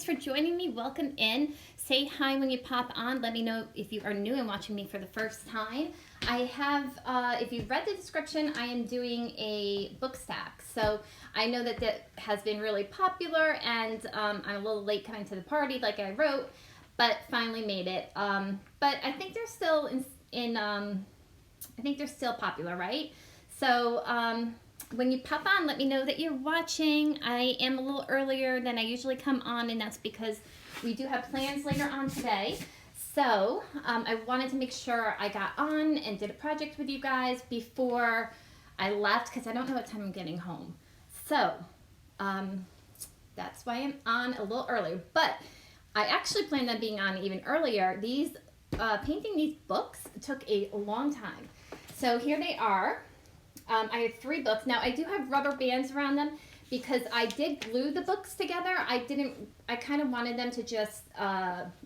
for joining me. Welcome in. Say hi when you pop on. Let me know if you are new and watching me for the first time. I have, if you've read the description, I am doing a book stack. So I know that that has been really popular, and I'm a little late coming to the party like I wrote, but finally made it. But I think they're still I think they're still popular, right? So when you pop on, let me know that you're watching. I am a little earlier than I usually come on, and that's because we do have plans later on today. So I wanted to make sure I got on and did a project with you guys before I left, because I don't know what time I'm getting home. So that's why I'm on a little earlier. But I actually planned on being on even earlier. Painting these books took a long time. So here they are. I have 3 books. Now I do have rubber bands around them because I did glue the books together. I kind of wanted them to just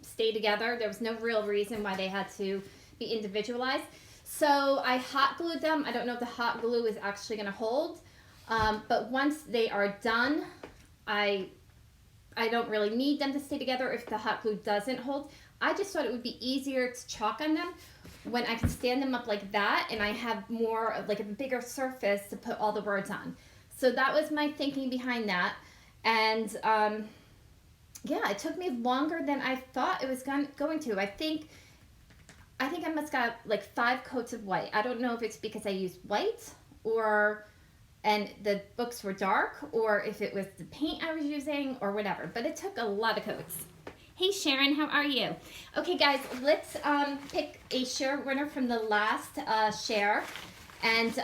stay together. There was no real reason why they had to be individualized. So I hot glued them. I don't know if the hot glue is actually going to hold. But once they are done, I don't really need them to stay together if the hot glue doesn't hold. I just thought it would be easier to chalk on them when I can stand them up like that, and I have more of like a bigger surface to put all the words on. So that was my thinking behind that. And yeah, it took me longer than I thought it was going to. I think I must got like 5 coats of white. I don't know if it's because I used white and the books were dark, or if it was the paint I was using or whatever, but it took a lot of coats. Hey Sharon, how are you? Okay guys, let's pick a share winner from the last share, and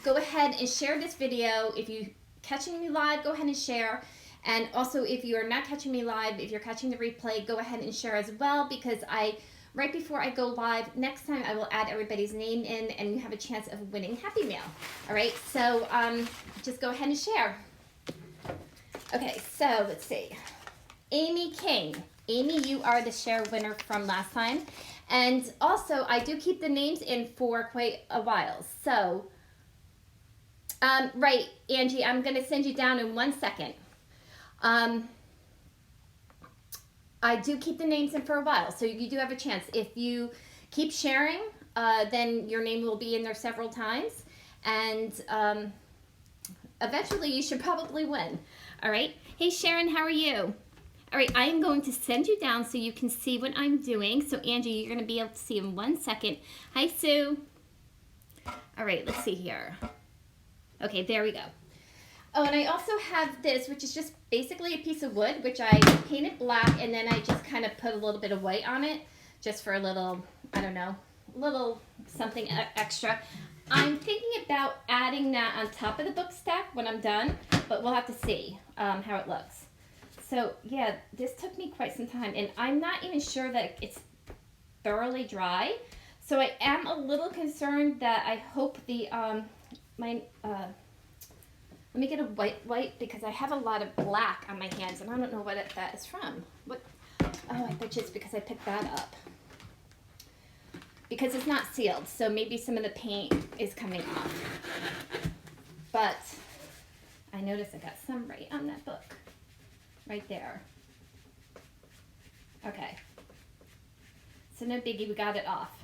go ahead and share this video. If you're catching me live, go ahead and share. And also if you are not catching me live, if you're catching the replay, go ahead and share as well, because right before I go live next time, I will add everybody's name in and you have a chance of winning Happy Mail. All right, so just go ahead and share. Okay, so let's see. Amy King. Amy, you are the share winner from last time. And also, I do keep the names in for quite a while. So, right, Angie, I'm going to send you down in 1 second. I do keep the names in for a while, so you do have a chance. If you keep sharing, then your name will be in there several times. And eventually, you should probably win. All right? Hey, Sharon, how are you? All right, I am going to send you down so you can see what I'm doing. So, Angie, you're going to be able to see in 1 second. Hi, Sue. All right, let's see here. Okay, there we go. Oh, and I also have this, which is just basically a piece of wood, which I painted black, and then I just kind of put a little bit of white on it, just for a little, I don't know, a little something extra. I'm thinking about adding that on top of the book stack when I'm done, but we'll have to see how it looks. So, yeah, this took me quite some time, and I'm not even sure that it's thoroughly dry. So I am a little concerned that I hope the, let me get a white, because I have a lot of black on my hands, and I don't know what that is from. Oh, I bet you it's because I picked that up. Because it's not sealed, so maybe some of the paint is coming off. But I noticed I got some right on that book. Right there. Okay. So no biggie, we got it off.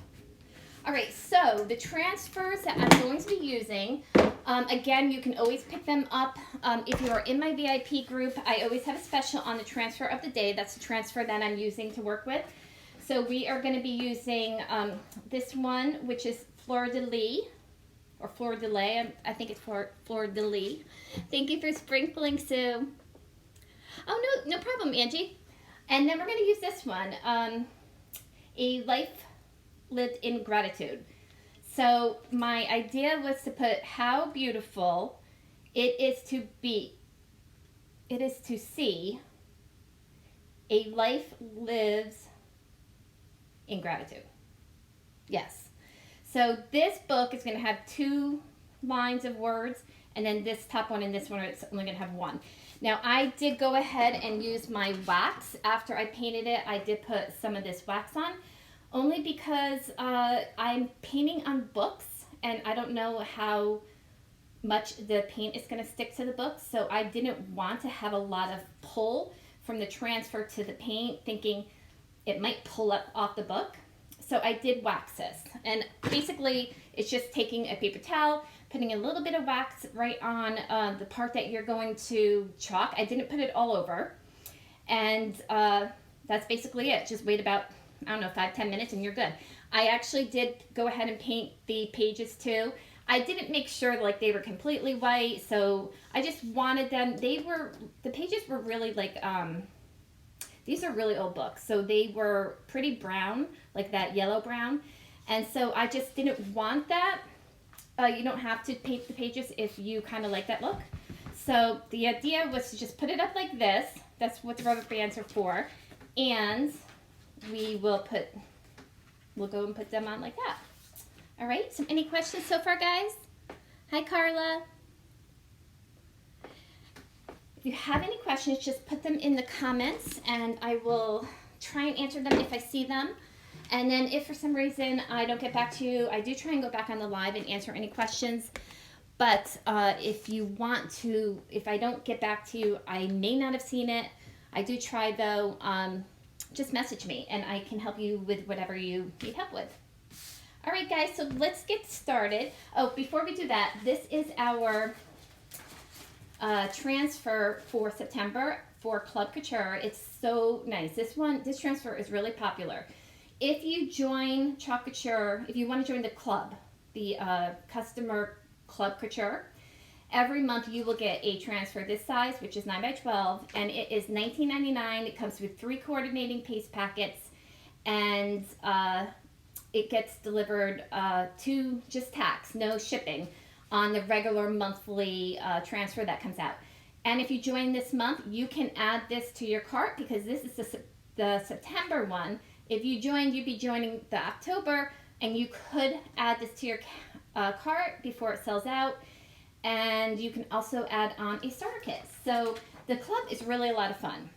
All right, so the transfers that I'm going to be using, again, you can always pick them up. If you are in my VIP group, I always have a special on the transfer of the day. That's the transfer that I'm using to work with. So we are going to be using this one, which is Fleur de Lis, or Fleur de Lis. I think it's Fleur de Lis. Thank you for sprinkling, Sue. Oh, no problem, Angie. And then we're going to use this one, A Life Lived in Gratitude. So my idea was to put how beautiful it is to see a life lives in gratitude. Yes. So this book is going to have 2 lines of words, and then this top one and this one, it's only going to have 1. Now, I did go ahead and use my wax. After I painted it, I did put some of this wax on, only because I'm painting on books, and I don't know how much the paint is going to stick to the book, so I didn't want to have a lot of pull from the transfer to the paint, thinking it might pull up off the book. So I did wax this, and basically it's just taking a paper towel, putting a little bit of wax right on the part that you're going to chalk. I didn't put it all over, and that's basically it. Just wait about, I don't know, 5-10 minutes and you're good. I actually did go ahead and paint the pages too. I didn't make sure like they were completely white, so I just wanted them, the pages were really like, these are really old books, so they were pretty brown, like that yellow brown, and so I just didn't want that. You don't have to paint the pages if you kind of like that look. So the idea was to just put it up like this. That's what the rubber bands are for, and we'll go and put them on like that. All right, so any questions so far, guys? Hi, Carla. If you have any questions, just put them in the comments and I will try and answer them if I see them. And then if for some reason I don't get back to you, I do try and go back on the live and answer any questions. But if you want to, if I don't get back to you, I may not have seen it. I do try though. Just message me and I can help you with whatever you need help with. All right, guys, so let's get started. Oh, before we do that, this is our transfer for September for chalkcouture. It's so nice. This transfer is really popular. If you join chalkcouture, if you want to join the club, the customer chalkcouture, every month you will get a transfer this size, which is 9x12, and it is $19.99. It comes with 3 coordinating paste packets, and it gets delivered to just tax, no shipping, on the regular monthly transfer that comes out. And if you join this month, you can add this to your cart because this is the September one. If you joined, you'd be joining the October, and you could add this to your cart before it sells out. And you can also add on a starter kit. So the club is really a lot of fun.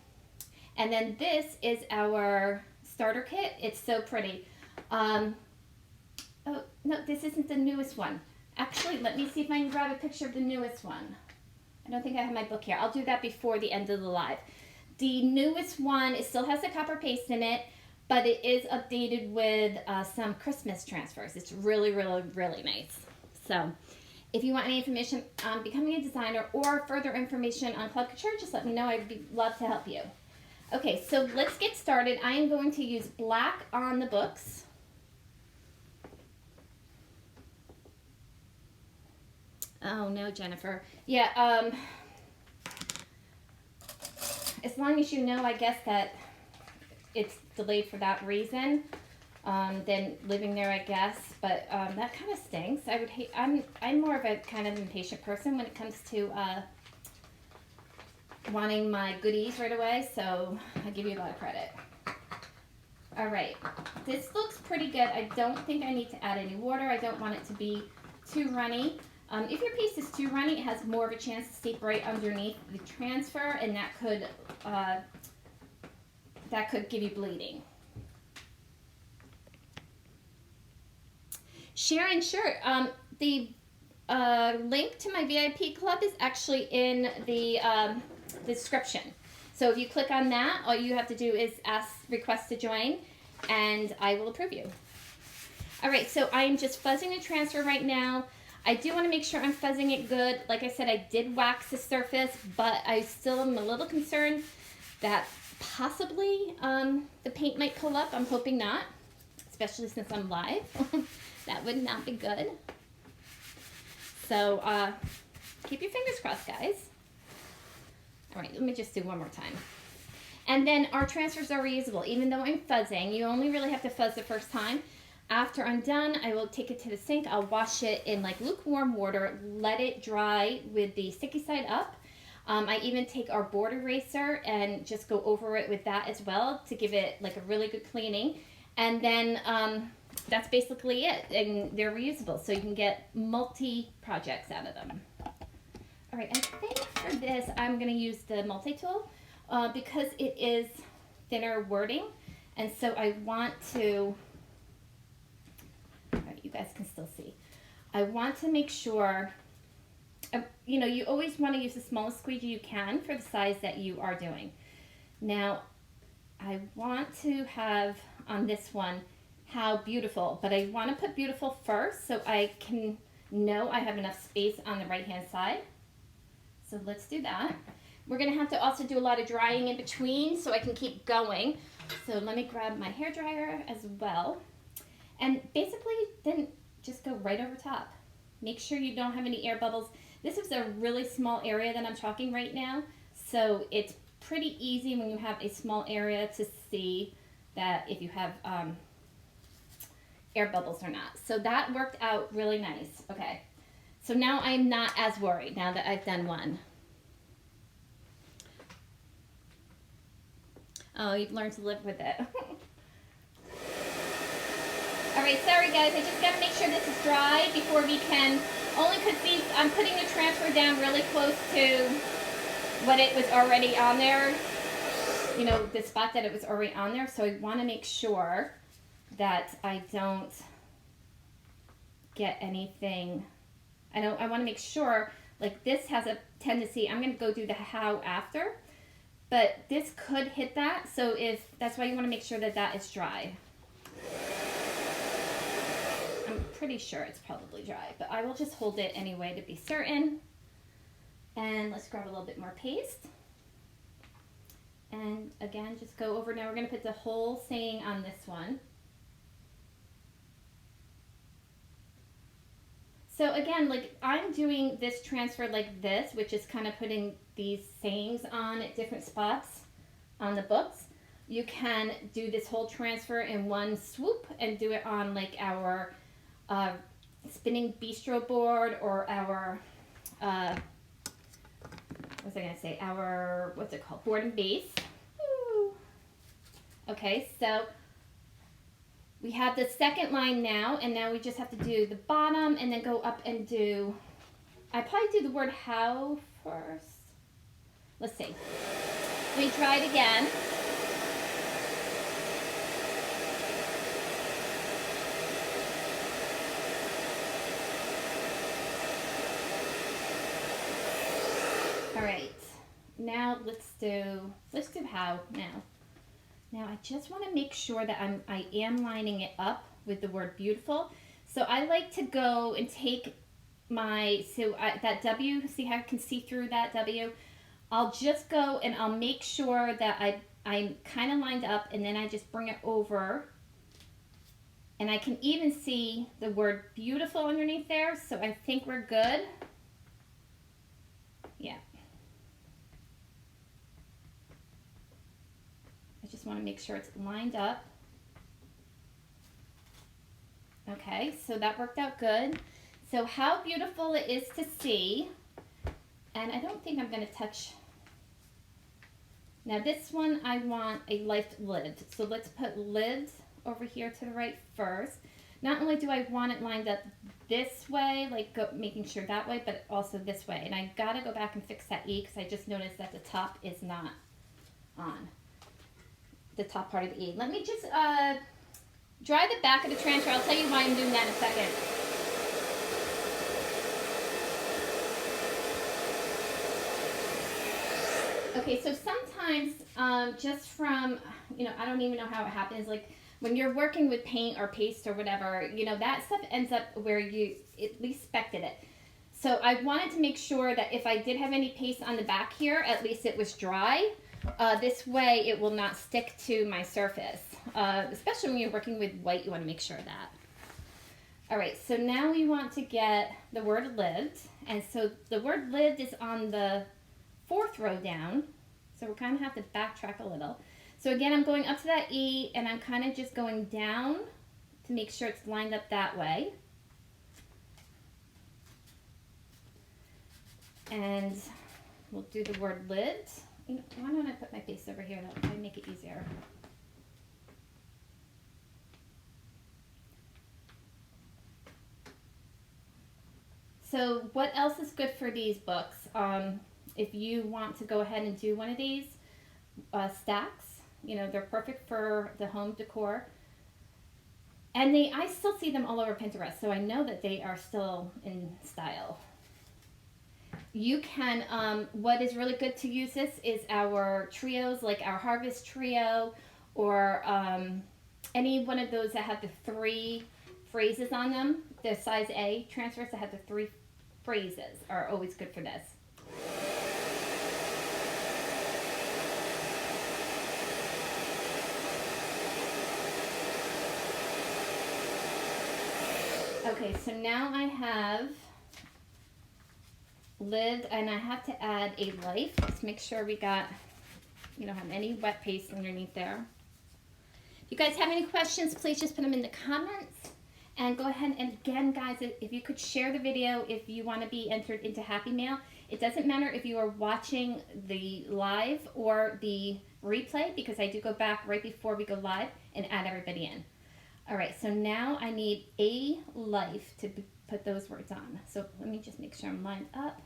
And then this is our starter kit. It's so pretty. Oh, no, this isn't the newest one. Actually, let me see if I can grab a picture of the newest one. I don't think I have my book here. I'll do that before the end of the live. The newest one, it still has the copper paste in it, but it is updated with some Christmas transfers. It's really, really, really nice. So if you want any information on becoming a designer or further information on chalkcouture, just let me know. I'd love to help you. Okay, so let's get started. I am going to use black on the books. Oh no, Jennifer. Yeah, as long as you know, I guess, that it's delayed for that reason, then living there, I guess. But that kind of stinks. I would hate. I'm more of a kind of impatient person when it comes to wanting my goodies right away. So I give you a lot of credit. All right, this looks pretty good. I don't think I need to add any water. I don't want it to be too runny. If your piece is too runny, it has more of a chance to seep right underneath the transfer, and that could give you bleeding. Sharon, sure. The link to my VIP club is actually in the description. So if you click on that, all you have to do is request to join, and I will approve you. All right, so I am just fuzzing the transfer right now. I do want to make sure I'm fuzzing it good. Like I said, I did wax the surface, but I still am a little concerned that possibly the paint might pull up. I'm hoping not, especially since I'm live. That would not be good. So keep your fingers crossed, guys. All right, let me just do one more time. And then our transfers are reusable. Even though I'm fuzzing, you only really have to fuzz the first time. After I'm done, I will take it to the sink. I'll wash it in like lukewarm water, let it dry with the sticky side up. I even take our board eraser and just go over it with that as well to give it like a really good cleaning. And then that's basically it. And they're reusable, so you can get multi-projects out of them. All right, I think for this, I'm going to use the multi-tool because it is thinner wording. And so I want to... you guys can still see. I want to make sure, you know, you always want to use the smallest squeegee you can for the size that you are doing. Now, I want to have on this one how beautiful, but I want to put beautiful first so I can know I have enough space on the right hand side. So let's do that. We're going to have to also do a lot of drying in between so I can keep going. So let me grab my hair dryer as well. And basically then just go right over top. Make sure you don't have any air bubbles. This is a really small area that I'm chalking right now, so it's pretty easy when you have a small area to see that if you have air bubbles or not. So that worked out really nice. Okay, so now I'm not as worried now that I've done one. Oh, you've learned to live with it. All right, sorry guys, I just gotta make sure this is dry before we can, only because these, I'm putting the transfer down really close to what it was already on there, you know, the spot that it was already on there, so I wanna make sure that I don't get anything, I wanna make sure, like this has a tendency, I'm gonna go do the how after, but this could hit that, so that's why you wanna make sure that that is dry. I'm pretty sure it's probably dry, but I will just hold it anyway to be certain. And let's grab a little bit more paste. And again, just go over. Now we're going to put the whole saying on this one. So again, like I'm doing this transfer like this, which is kind of putting these sayings on at different spots on the books. You can do this whole transfer in one swoop and do it on like our spinning bistro board or our, what was I going to say, our, what's it called, board and base. Ooh. Okay, so we have the second line now, and now we just have to do the bottom and then go up and do, I probably do the word how first. Let's see. Let me try it again. All right, now let's do how now. Now I just want to make sure that I am lining it up with the word beautiful. So I like to go and take my, that W, see how I can see through that W? I'll just go and I'll make sure that I'm kind of lined up, and then I just bring it over. And I can even see the word beautiful underneath there, so I think we're good. Yeah. I just want to make sure it's lined up. Okay, so that worked out good. So how beautiful it is to see. And I don't think I'm going to touch. Now this one I want a life lid. So let's put lids over here to the right first. Not only do I want it lined up this way, like making sure that way, but also this way. And I got to go back and fix that E because I just noticed that the top is not on. The top part of the E. Let me just dry the back of the transfer. I'll tell you why I'm doing that in a second. Okay, so sometimes just from, I don't even know how it happens, like when you're working with paint or paste or whatever, that stuff ends up where you at least spected it. So I wanted to make sure that if I did have any paste on the back here, at least it was dry. This way it will not stick to my surface. Especially when you're working with white, you want to make sure of that. All right, so now we want to get the word lived. And so the word lived is on the 4th row down. So we kind of have to backtrack a little. So again, I'm going up to that E, and I'm kind of just going down to make sure it's lined up that way. And we'll do the word lid. Why don't I put my face over here? That'll probably make it easier. So what else is good for these books? If you want to go ahead and do one of these stacks, they're perfect for the home decor. And I still see them all over Pinterest, so I know that they are still in style. you can, what is really good to use this is our trios, like our Harvest Trio, or any one of those that have the 3 phrases on them. The size A transfers that have the 3 phrases are always good for this. Okay, so now I have lived, and I have to add a life. Let's make sure we don't have any wet paste underneath there. If you guys have any questions, please just put them in the comments. And go ahead, and again, guys, if you could share the video if you want to be entered into Happy Mail. It doesn't matter if you are watching the live or the replay, because I do go back right before we go live and add everybody in. All right, so now I need a life to put those words on. So let me just make sure I'm lined up.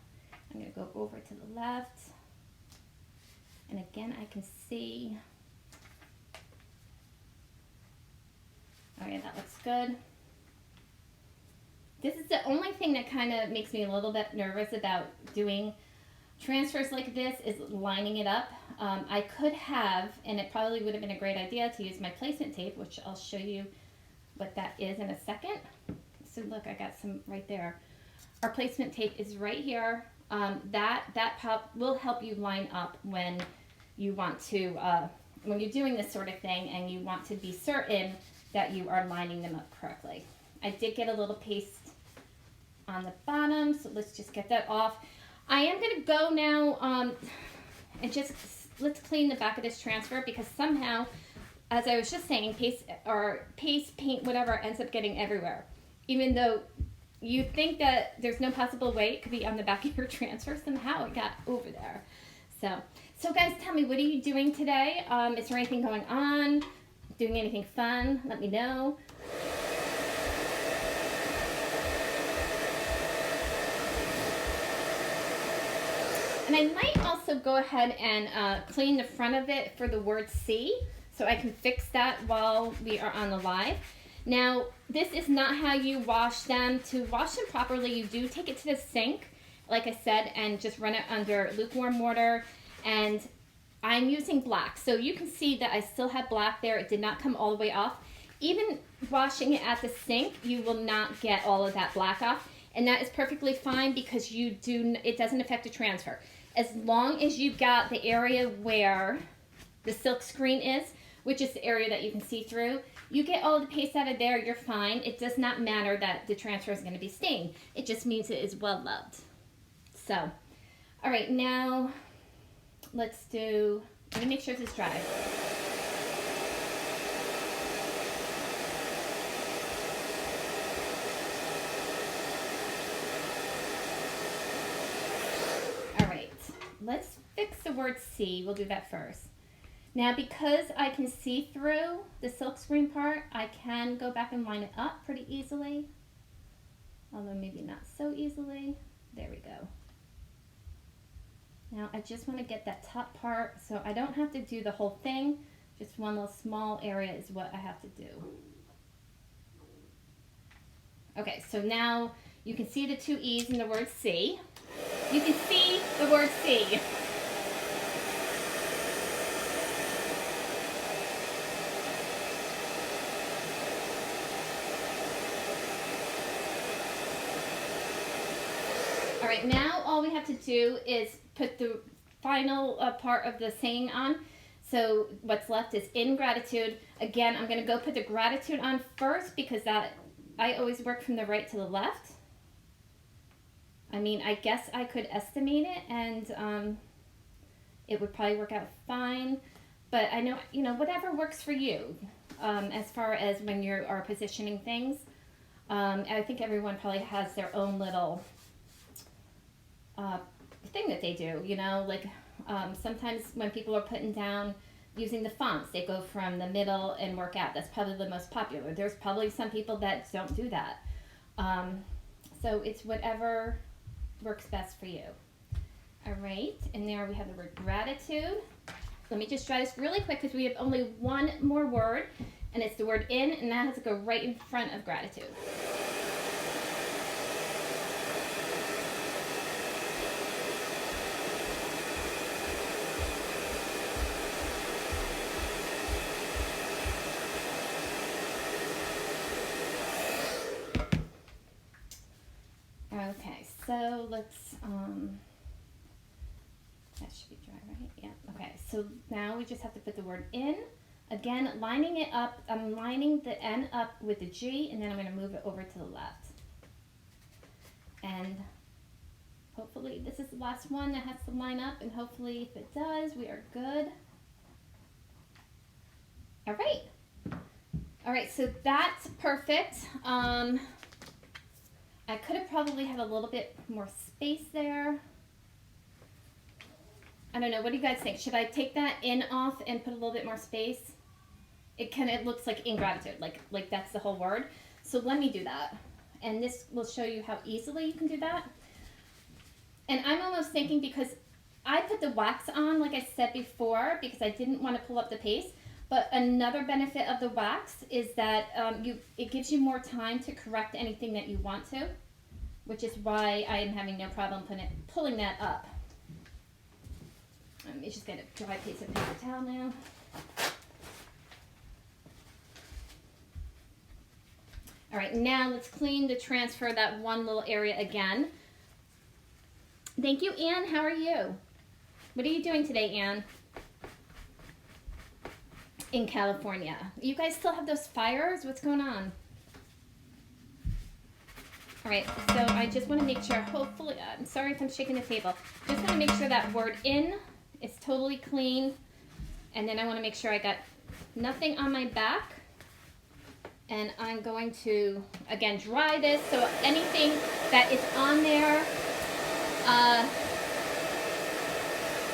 I'm going to go over to the left. And again, I can see. All right, that looks good. This is the only thing that kind of makes me a little bit nervous about doing transfers like this, is lining it up. I could have, and it probably would have been a great idea to use my placement tape, which I'll show you what that is in a second. So look, I got some right there. Our placement tape is right here. That will help you line up when you want to, when you're doing this sort of thing and you want to be certain that you are lining them up correctly. I did get a little paste on the bottom, so let's just get that off. I am going to go now and just let's clean the back of this transfer, because somehow, as I was just saying, paste, paint, whatever, ends up getting everywhere. Even though you think that there's no possible way it could be on the back of your transfer, somehow it got over there. So guys, tell me, what are you doing today? Is there anything going on? Doing anything fun? Let me know. And I might also go ahead and clean the front of it for the word C, so I can fix that while we are on the live. Now, this is not how you wash them. To wash them properly, you do take it to the sink, like I said, and just run it under lukewarm water. And I'm using black, so you can see that I still have black there. It did not come all the way off. Even washing it at the sink, you will not get all of that black off, and that is perfectly fine, because it doesn't affect the transfer. As long as you've got the area where the silk screen is, which is the area that you can see through, you get all the paste out of there, you're fine. It does not matter that the transfer is going to be stained. It just means it is well loved. So, all right, now let me make sure this is dry. All right, let's fix the word C. We'll do that first. Now, because I can see through the silk screen part, I can go back and line it up pretty easily. Although maybe not so easily. There we go. Now, I just want to get that top part, so I don't have to do the whole thing. Just one little small area is what I have to do. Okay, so now you can see the 2 E's in the word C. You can see the word C. All right, now all we have to do is put the final part of the saying on. So what's left is in gratitude. Again, I'm going to go put the gratitude on first, because I always work from the right to the left. I mean, I guess I could estimate it, and it would probably work out fine. But I know, whatever works for you as far as when you are positioning things. I think everyone probably has their own little thing that they do, like sometimes when people are putting down using the fonts, they go from the middle and work out. That's probably the most popular. There's probably some people that don't do that. So it's whatever works best for you. All right, and there we have the word gratitude. Let me just try this really quick, because we have only one more word, and it's the word in, and that has to go right in front of gratitude. so let's, that should be dry, right? Yeah, okay. So now we just have to put the word in. Again, lining it up, I'm lining the N up with the G, and then I'm gonna move it over to the left. And hopefully this is the last one that has to line up, and hopefully if it does, we are good. All right. All right, so that's perfect. I could have probably had a little bit more space there. I don't know, what do you guys think? Should I take that in off and put a little bit more space? It kind of looks like ingratitude, like that's the whole word. So let me do that. And this will show you how easily you can do that. And I'm almost thinking, because I put the wax on, like I said before, because I didn't want to pull up the paste. But another benefit of the wax is that it gives you more time to correct anything that you want to, which is why I am having no problem pulling that up. Let me just get a dry piece of paper towel now. All right, now let's clean the transfer, that one little area again. Thank you, Anne. How are you? What are you doing today, Anne? In California. You guys still have those fires? What's going on? All right, so I just want to make sure, hopefully, I'm sorry if I'm shaking the table. Just want to make sure that word in is totally clean. And then I want to make sure I got nothing on my back. And I'm going to, again, dry this. So anything that is on there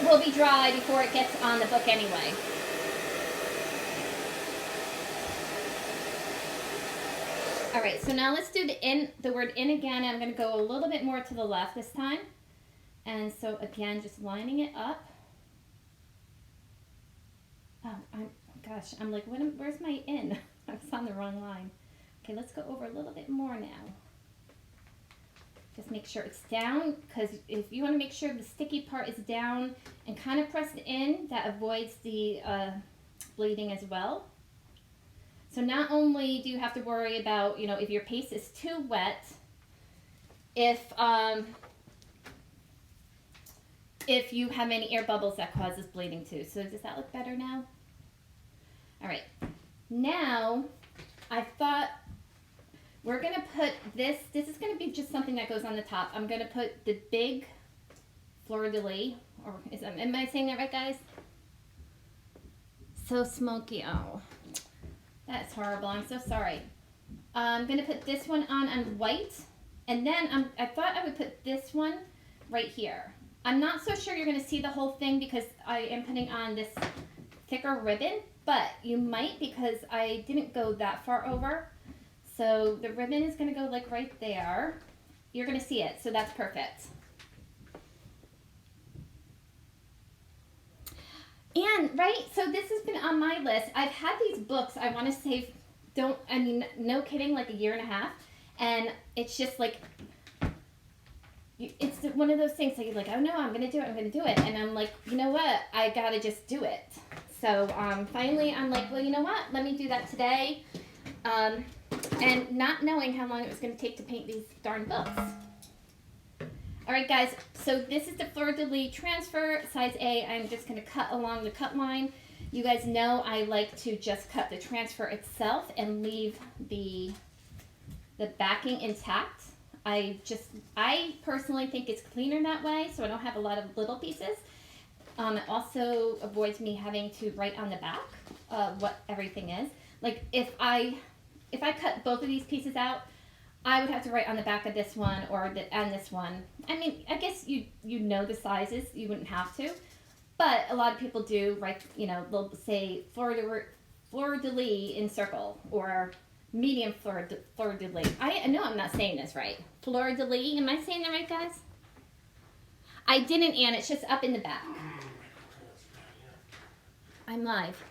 will be dry before it gets on the book anyway. All right, so now let's do the word in again. I'm going to go a little bit more to the left this time. And so again, just lining it up. Oh, I'm like, where's my in? I was on the wrong line. Okay, let's go over a little bit more now. Just make sure it's down, because if you want to make sure the sticky part is down and kind of pressed in, that avoids the bleeding as well. So not only do you have to worry about, if your paste is too wet, if you have any air bubbles, that causes bleeding too. So does that look better now? All right. Now, I thought we're going to put this is going to be just something that goes on the top. I'm going to put the big fleur-de-lis, or am I saying that right, guys? So smoky, oh. That's horrible. I'm so sorry. I'm going to put this one on white. And then I thought I would put this one right here. I'm not so sure you're going to see the whole thing because I am putting on this thicker ribbon. But you might, because I didn't go that far over. So the ribbon is going to go like right there. You're going to see it. So that's perfect. And, right, so this has been on my list. I've had these books, I want to say, no kidding, like 1.5 years. And it's just like, it's one of those things that you're like, oh no, I'm going to do it. And I'm like, you know what? I got to just do it. So finally, I'm like, well, you know what? Let me do that today. And not knowing how long it was going to take to paint these darn books. All right, guys, so this is the fleur-de-lis transfer, size A. I'm just going to cut along the cut line. You guys know I like to just cut the transfer itself and leave the backing intact. I personally think it's cleaner that way, so I don't have a lot of little pieces. It also avoids me having to write on the back what everything is. Like if I cut both of these pieces out, I would have to write on the back of this one and this one. I mean, I guess you know the sizes. You wouldn't have to. But a lot of people do write, they'll say fleur-de-lis in circle or medium fleur-de-lis. I know I'm not saying this right. Fleur-de-lis. Am I saying that right, guys? I didn't, Ann. It's just up in the back. I'm live.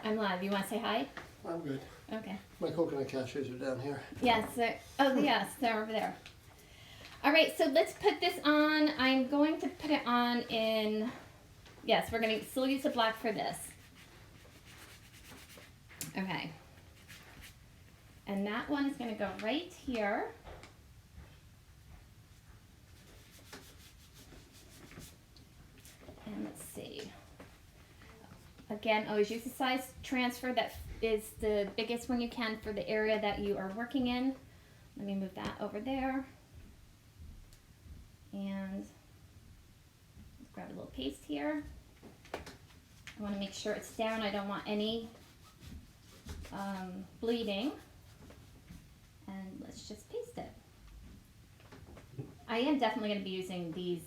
You want to say hi? I'm good. Okay. My coconut cashews are down here. Yes. Yes, they're over there. All right, so let's put this on. I'm going to put it on in, yes, we're going to still use the black for this. Okay. And that one is going to go right here. again, always use the size transfer that is the biggest one you can for the area that you are working in. Let me move that over there. And let's grab a little paste here. I want to make sure it's down. I don't want any bleeding. And let's just paste it. I am definitely going to be using these,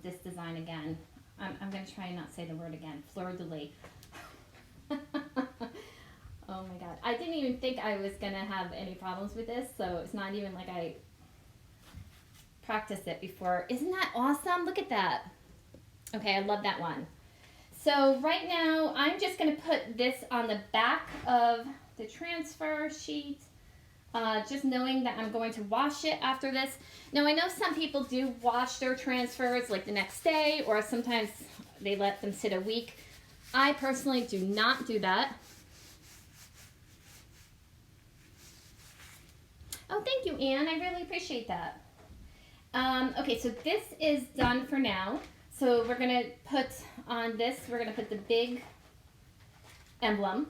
this design again. I'm going to try and not say the word again. Fleur de lis. Oh my god. I didn't even think I was going to have any problems with this, so it's not even like I practiced it before. Isn't that awesome? Look at that. Okay, I love that one. So right now, I'm just going to put this on the back of the transfer sheet. Just knowing that I'm going to wash it after this. Now I know some people do wash their transfers like the next day, or sometimes they let them sit a week. I personally do not do that. Oh, thank you, Anne. I really appreciate that. Okay, so this is done for now. So we're gonna put on this, we're gonna put the big emblem.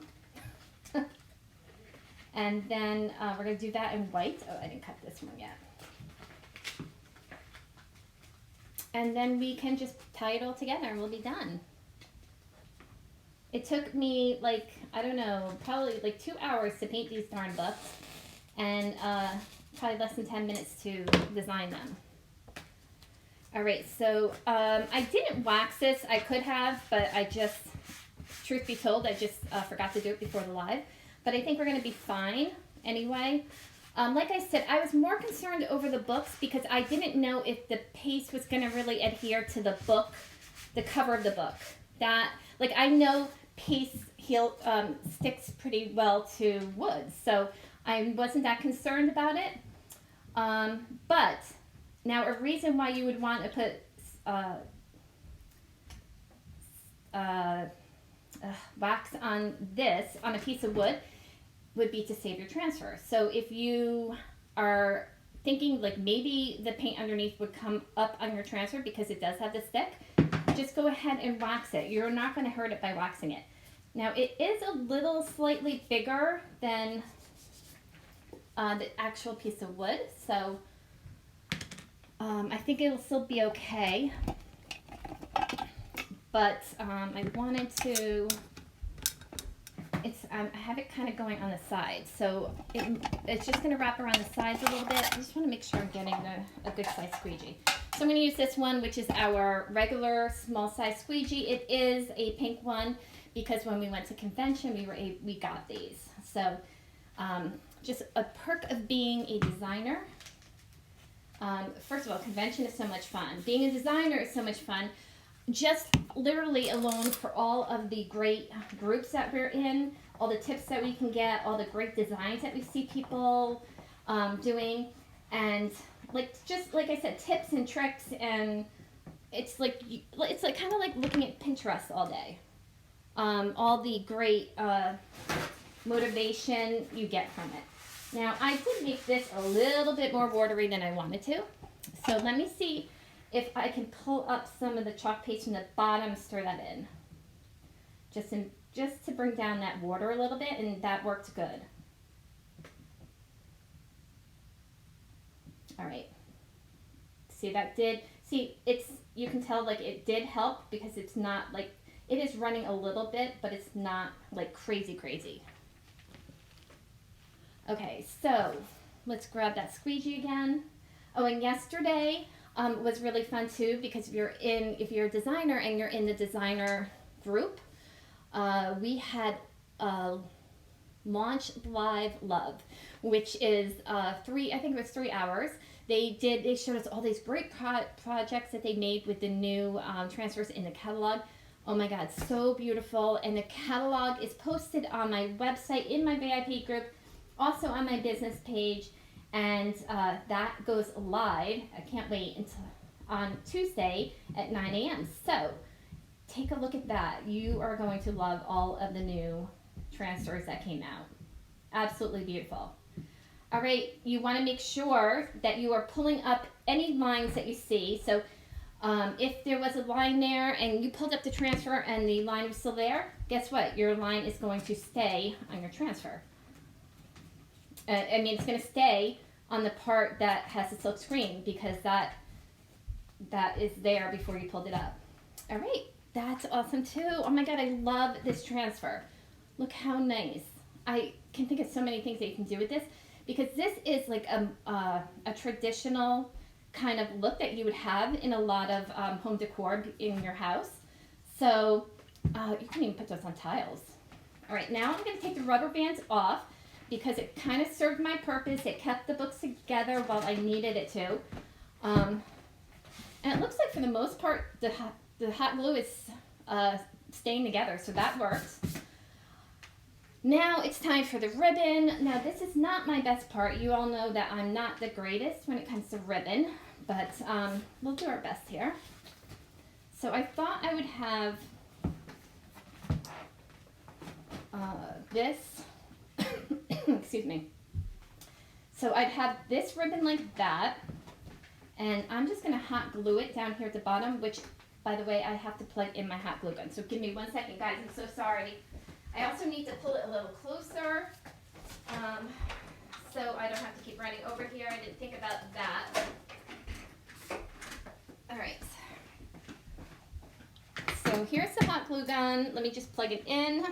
And then we're going to do that in white. Oh, I didn't cut this one yet. And then we can just tie it all together and we'll be done. It took me like, I don't know, probably like 2 hours to paint these darn books. And probably less than 10 minutes to design them. All right, so I didn't wax this. I could have, but I just, truth be told, I just forgot to do it before the live. But I think we're going to be fine anyway. Like I said, I was more concerned over the books because I didn't know if the paste was going to really adhere to the book, the cover of the book. That, like, I know paste sticks pretty well to wood, so I wasn't that concerned about it. But now a reason why you would want to put wax on this, on a piece of wood, would be to save your transfer. So if you are thinking like maybe the paint underneath would come up on your transfer because it does have the stick, just go ahead and wax it. You're not going to hurt it by waxing it. Now it is a little slightly bigger than the actual piece of wood, so I think it'll still be okay. But I wanted to, I have it kind of going on the sides, so it's just going to wrap around the sides a little bit. I just want to make sure I'm getting a good size squeegee. So I'm going to use this one, which is our regular small size squeegee. It is a pink one because when we went to convention, we got these. So just a perk of being a designer. First of all, convention is so much fun. Being a designer is so much fun. Just literally alone for all of the great groups that we're in, all the tips that we can get, all the great designs that we see people doing, and just like I said, tips and tricks, and it's like kind of like looking at Pinterest all day. All the great motivation you get from it. Now I did make this a little bit more watery than I wanted to, so let me see if I can pull up some of the chalk paste from the bottom, stir that in. Just to bring down that water a little bit, and that worked good. All right. See, you can tell like it did help because it's not like, it is running a little bit, but it's not like crazy. Okay, so let's grab that squeegee again. Oh, and yesterday, was really fun too because if you're a designer and you're in the designer group, we had Launch Live Love, which is I think it was 3 hours. They showed us all these great projects that they made with the new transfers in the catalog. Oh my God, so beautiful. And the catalog is posted on my website, in my VIP group, also on my business page. And that goes live, I can't wait, until on Tuesday at 9 a.m. So take a look at that. You are going to love all of the new transfers that came out. Absolutely beautiful. All right, you want to make sure that you are pulling up any lines that you see. So If there was a line there and you pulled up the transfer and the line was still there, guess what? Your line is going to stay on your transfer. I mean, it's going to stay on the part that has the silk screen because that is there before you pulled it up. All right, that's awesome too. Oh my God, I love this transfer. Look how nice. I can think of so many things that you can do with this because this is like a traditional kind of look that you would have in a lot of home decor in your house. So you can even put those on tiles. All right, now I'm going to take the rubber bands off because it kind of served my purpose. It kept the books together while I needed it to. And it looks like for the most part, the hot glue is staying together, so that works. Now it's time for the ribbon. Now this is not my best part. You all know that I'm not the greatest when it comes to ribbon, but we'll do our best here. So I thought I would have this, excuse me. So I'd have this ribbon like that, and I'm just gonna hot glue it down here at the bottom, which, by the way, I have to plug in my hot glue gun. So give me 1 second, guys, I'm so sorry. I also need to pull it a little closer, so I don't have to keep running over here. I didn't think about that. All right. So here's the hot glue gun. Let me just plug it in.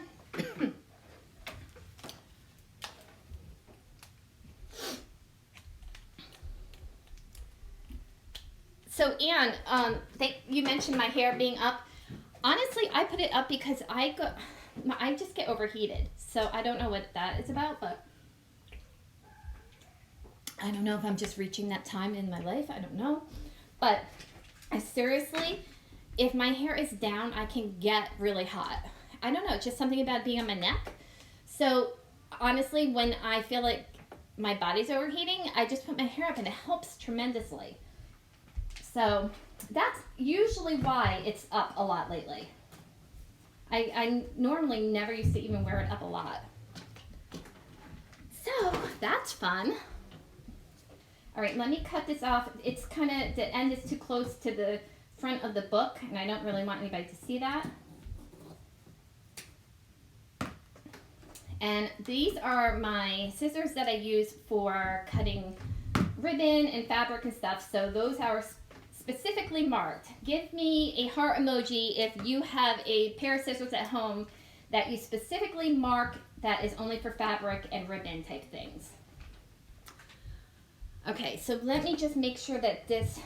So Anne, you mentioned my hair being up. Honestly, I put it up because I just get overheated. So I don't know what that is about, but I don't know if I'm just reaching that time in my life. I don't know. But seriously, if my hair is down, I can get really hot. I don't know, just something about being on my neck. So honestly, when I feel like my body's overheating, I just put my hair up and it helps tremendously. So that's usually why it's up a lot lately. I normally never used to even wear it up a lot. So that's fun. All right, let me cut this off. It's kind of, the end is too close to the front of the book, and I don't really want anybody to see that. And these are my scissors that I use for cutting ribbon and fabric and stuff. So those are specifically marked. Give me a heart emoji if you have a pair of scissors at home that you specifically mark that is only for fabric and ribbon type things. Okay, so let me just make sure that this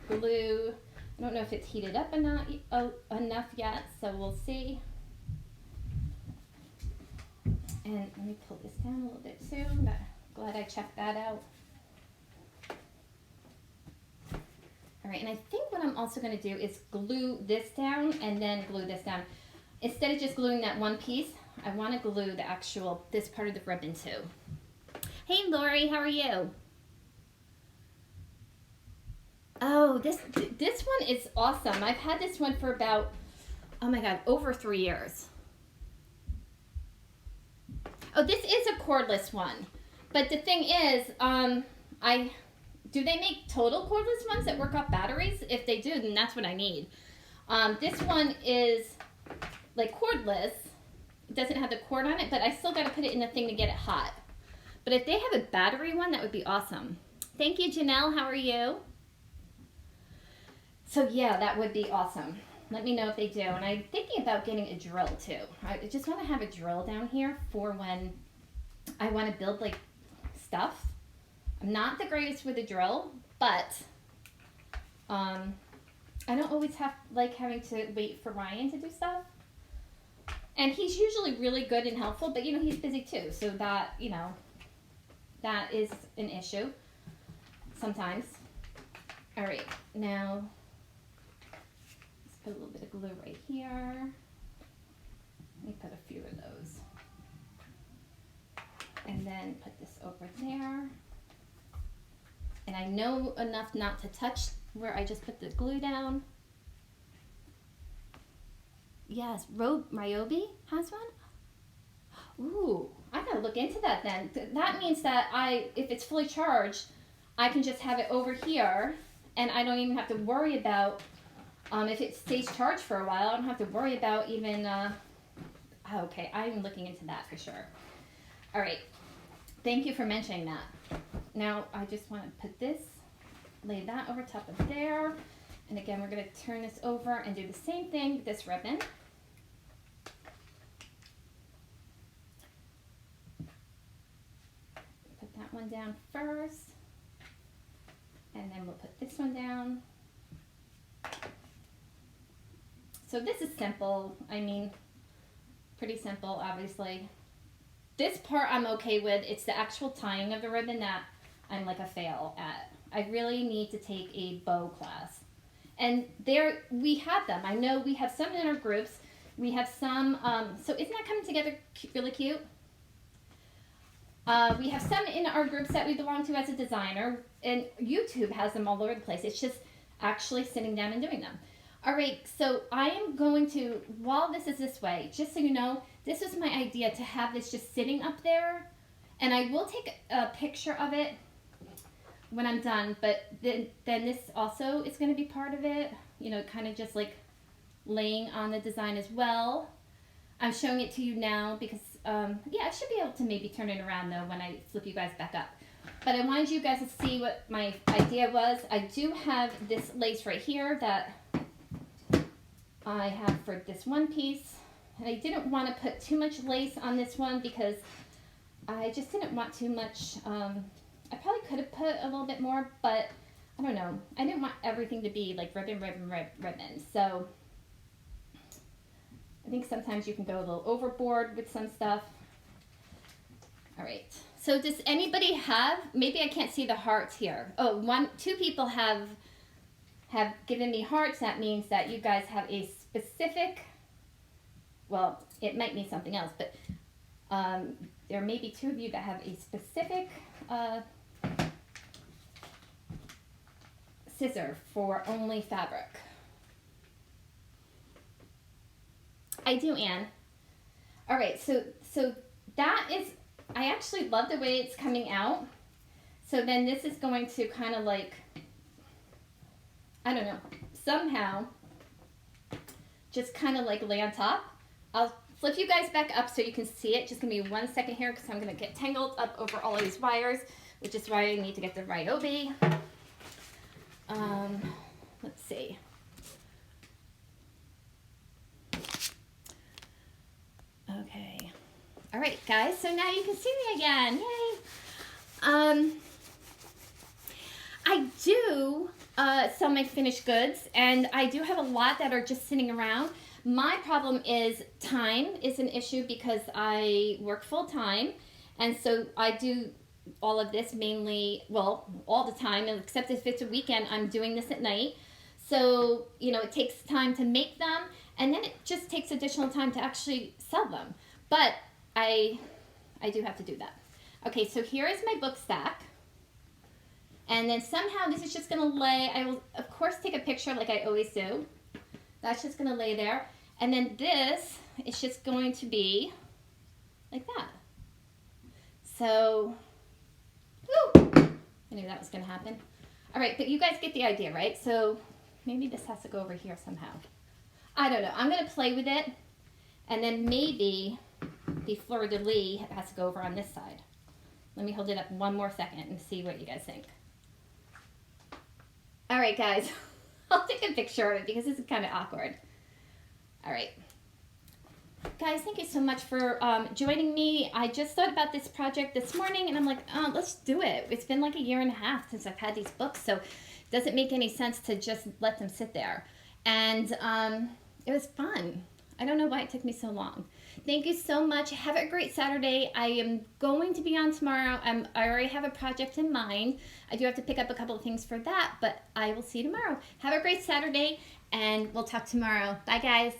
glue, I don't know if it's heated up enough yet, so we'll see. And let me pull this down a little bit too. I'm glad I checked that out. All right, and I think what I'm also going to do is glue this down and then glue this down. Instead of just gluing that one piece, I want to glue the actual, this part of the ribbon too. Hey Lori, how are you? Oh, this one is awesome. I've had this one for about, oh my God, over 3 years. Oh, this is a cordless one. But the thing is, do they make total cordless ones that work off batteries? If they do, then that's what I need. This one is like cordless. It doesn't have the cord on it, but I still got to put it in the thing to get it hot. But if they have a battery one, that would be awesome. Thank you, Janelle. How are you? So yeah, that would be awesome. Let me know if they do. And I'm thinking about getting a drill too. I just want to have a drill down here for when I want to build like stuff. I'm not the greatest with a drill, but I don't always have like having to wait for Ryan to do stuff. And he's usually really good and helpful, but you know, he's busy too. So that, you know, that is an issue sometimes. All right, now let's put a little bit of glue right here. Let me put a few of those. And then put this over there. And I know enough not to touch where I just put the glue down. Yes, Ryobi has one. Ooh, I gotta look into that then. That means that if it's fully charged, I can just have it over here and I don't even have to worry about If it stays charged for a while, I don't have to worry about even, okay, I'm looking into that for sure. All right, thank you for mentioning that. Now, I just want to put this, lay that over top of there. And again, we're going to turn this over and do the same thing with this ribbon. Put that one down first. And then we'll put this one down. So this is simple. I mean, pretty simple, obviously. This part I'm okay with. It's the actual tying of the ribbon that I'm like a fail at. I really need to take a bow class. And there, we have them. I know we have some in our groups. We have some, so isn't that coming together really cute? We have some in our groups that we belong to as a designer, and YouTube has them all over the place. It's just actually sitting down and doing them. All right, so I am going to, while this is this way, just so you know, this was my idea to have this just sitting up there, and I will take a picture of it when I'm done, but then this also is going to be part of it, you know, kind of just like laying on the design as well. I'm showing it to you now because, yeah, I should be able to maybe turn it around though when I flip you guys back up. But I wanted you guys to see what my idea was. I do have this lace right here that I have for this one piece. And I didn't want to put too much lace on this one because I just didn't want too much, I probably could have put a little bit more, but I don't know. I didn't want everything to be like ribbon. So I think sometimes you can go a little overboard with some stuff. All right. So does anybody have, maybe I can't see the hearts here. Oh, two people have given me hearts. That means that you guys have a specific, well, it might mean something else, but there may be two of you that have a specific scissor for only fabric. I do, Anne. All right, so that is, I actually love the way it's coming out. So then this is going to kind of like, I don't know, somehow just kind of like lay on top. I'll flip you guys back up so you can see it. Just give me 1 second here because I'm going to get tangled up over all of these wires, which is why I need to get the right OB. Let's see. Okay. All right, guys. So now you can see me again. Yay. I do sell my finished goods, and I do have a lot that are just sitting around. My problem is time is an issue because I work full time, and so I do all of this mainly, well, all the time, except if it's a weekend, I'm doing this at night. So, you know, it takes time to make them, and then it just takes additional time to actually sell them. But I do have to do that. Okay, so here is my book stack. And then somehow this is just going to lay, I will, of course, take a picture like I always do. That's just going to lay there. And then this is just going to be like that. So, woo! I knew that was going to happen. All right, but you guys get the idea, right? So maybe this has to go over here somehow. I don't know. I'm going to play with it. And then maybe the fleur de lis has to go over on this side. Let me hold it up one more second and see what you guys think. All right, guys. I'll take a picture of it because this is kind of awkward. All right. Guys, thank you so much for joining me. I just thought about this project this morning, and I'm like, oh, let's do it. It's been like 1.5 years since I've had these books, so it doesn't make any sense to just let them sit there. And it was fun. I don't know why it took me so long. Thank you so much. Have a great Saturday. I am going to be on tomorrow. I already have a project in mind. I do have to pick up a couple of things for that, but I will see you tomorrow. Have a great Saturday, and we'll talk tomorrow. Bye, guys.